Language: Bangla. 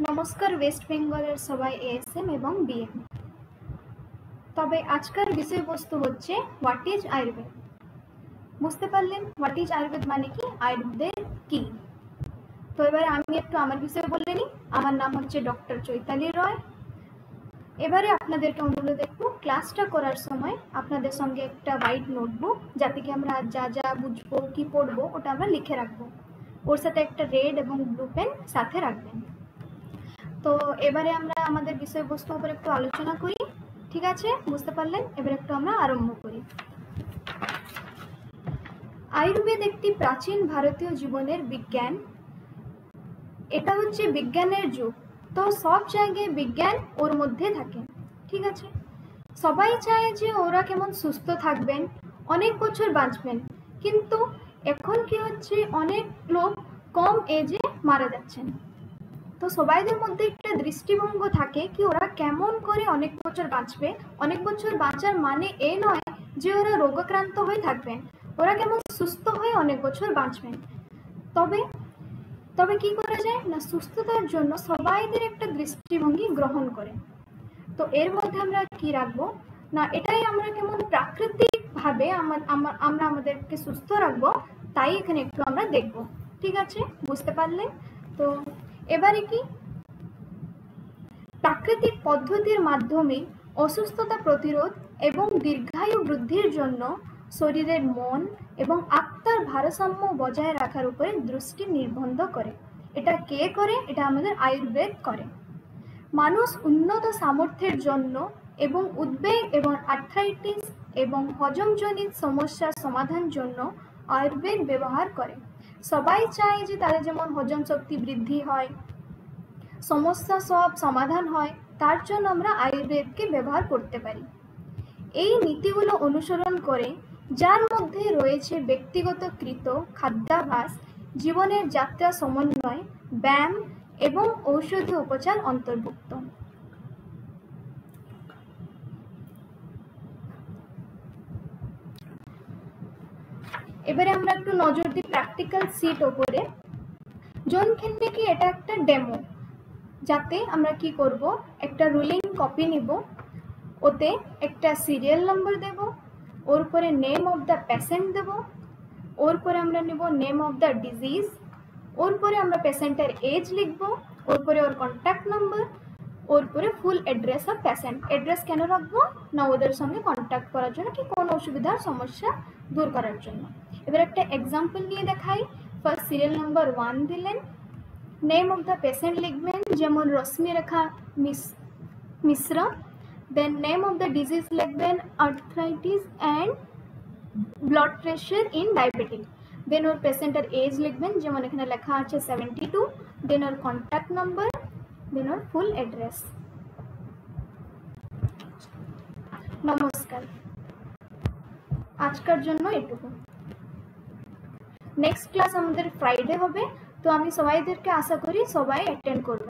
নমস্কার ওয়েস্ট বেঙ্গলের সবাই এএসএম এবং বিএম। তবে আজকের বিষয়বস্তু হচ্ছে হোয়াট ইজ আয়ুর্বেদ। বুঝতে পারলেন হোয়াট ইজ আয়ুর্বেদ মানে কি, আয়ুর্বেদ কি। তো এবারে আমি একটু আমার বিষয়ে বলে নিই। আমার নাম হচ্ছে ডক্টর চৈতালি রয়। এবারে আপনাদেরকে অনুরোধ, একটু ক্লাসটা করার সময় আপনাদের সঙ্গে একটা হোয়াইট নোটবুক, যাতে কি আমরা যা যা বুঝবো কি পড়বো ওটা আমরা লিখে রাখবো। ওর সাথে একটা রেড এবং ব্লু পেন সাথে রাখবেন। তো এবারে আমরা আমাদের বিষয়বস্তু উপর একটু আলোচনা করি। ঠিক আছে, বুঝতে পারলেন? এবার একটু আমরা আরম্ভ করি। আয়ুর্বেদ একটি প্রাচীন ভারতীয় জীবনের বিজ্ঞান। এটা হচ্ছে বিজ্ঞানের যুগ। তো সব জায়গায় বিজ্ঞান ওর মধ্যে থাকে। ঠিক আছে, সবাই চায় যে ওরা কেমন সুস্থ থাকবেন, অনেক বছর বাঁচবেন। কিন্তু এখন কি হচ্ছে, অনেক লোক কম এজে মারা যাচ্ছেন। তো সবাইদের মধ্যে একটা দৃষ্টিভঙ্গ থাকে কি ওরা কেমন করে অনেক বছর বাঁচবে। অনেক বছর বাঁচার মানে এই নয় যে ওরা রোগাক্রান্ত হয়ে থাকবেন, ওরা কেমন সুস্থ হয়ে অনেক বছর বাঁচবেন। তবে তবে কি করা যায় না, সুস্থতার জন্য সবাইদের একটা দৃষ্টিভঙ্গি গ্রহণ করে। তো এর মধ্যে আমরা কি রাখবো না, এটাই আমরা কেমন প্রাকৃতিকভাবে আমরা আমাদেরকে সুস্থ রাখবো, তাই এখানে একটু আমরা দেখব। ঠিক আছে, বুঝতে পারলেন? তো এবারে কি, প্রাকৃতিক পদ্ধতির মাধ্যমে অসুস্থতা প্রতিরোধ এবং দীর্ঘায়ু বৃদ্ধির জন্য শরীরের মন এবং আত্মার ভারসাম্য বজায় রাখার উপরে দৃষ্টি নিবদ্ধ করে। এটা কে করে? এটা আমাদের আয়ুর্বেদ করে। মানুষ উন্নত সামর্থ্যের জন্য এবং উদ্বেগ এবং আর্থ্রাইটিস এবং হজমজনিত সমস্যার সমাধান জন্য আয়ুর্বেদ ব্যবহার করে। সবাই চায় যে তাদের যেমন হজম শক্তি বৃদ্ধি হয়, সমস্যা সব সমাধান হয়, তার জন্য আমরা আয়ুর্বেদকে ব্যবহার করতে পারি। এই নীতিগুলো অনুসরণ করে, যার মধ্যে রয়েছে ব্যক্তিগতকৃত খাদ্যাভ্যাস, জীবনের যাত্রা সমন্বয়, ব্যায়াম এবং ঔষধীয় উপচার অন্তর্ভুক্ত। এবারে আমরা একটু নজর দিই প্র্যাকটিক্যাল সিট ওপরে। যোনখানে কি এটা একটা ডেমো, যাতে আমরা কি করব, একটা রুলিং কপি নিব, ওতে একটা সিরিয়াল নাম্বার দেব, ওর পরে নেম অফ দ্য পেশেন্ট দেব, ওর পরে আমরা নেব নেম অফ দ্য ডিজিজ, ওর পরে আমরা পেশেন্টের এজ লিখব, ওর পরে ওর কন্ট্যাক্ট নাম্বার, ওর পরে full address of patient. Address কেন রাখবো না, ওদের সঙ্গে কন্ট্যাক্ট করার জন্য, কি কোনো অসুবিধার সমস্যা দূর করার জন্য। এবার একটা এক্সাম্পল নিয়ে দেখাই। ফার্স্ট সিরিয়াল নাম্বার 1 দিলেন, নেম অফ দ্য পেশেন্ট লিখবেন যেমন Rashmirekha Mishra. Then name of the disease লিখবেন arthritis and blood pressure in diabetic. Then ওর পেশেন্টের এজ লিখবেন যেমন এখানে লেখা আছে 72। দেন ওর কন্ট্যাক্ট নাম্বার, দেন ওর ফুল অ্যাড্রেস। নমস্কার, আজকের জন্য এটুকু। নেক্সট ক্লাস আমাদের ফ্রাইডে হবে। তো আমি সবাইদেরকে আশা করি সবাই অ্যাটেন্ড করবে।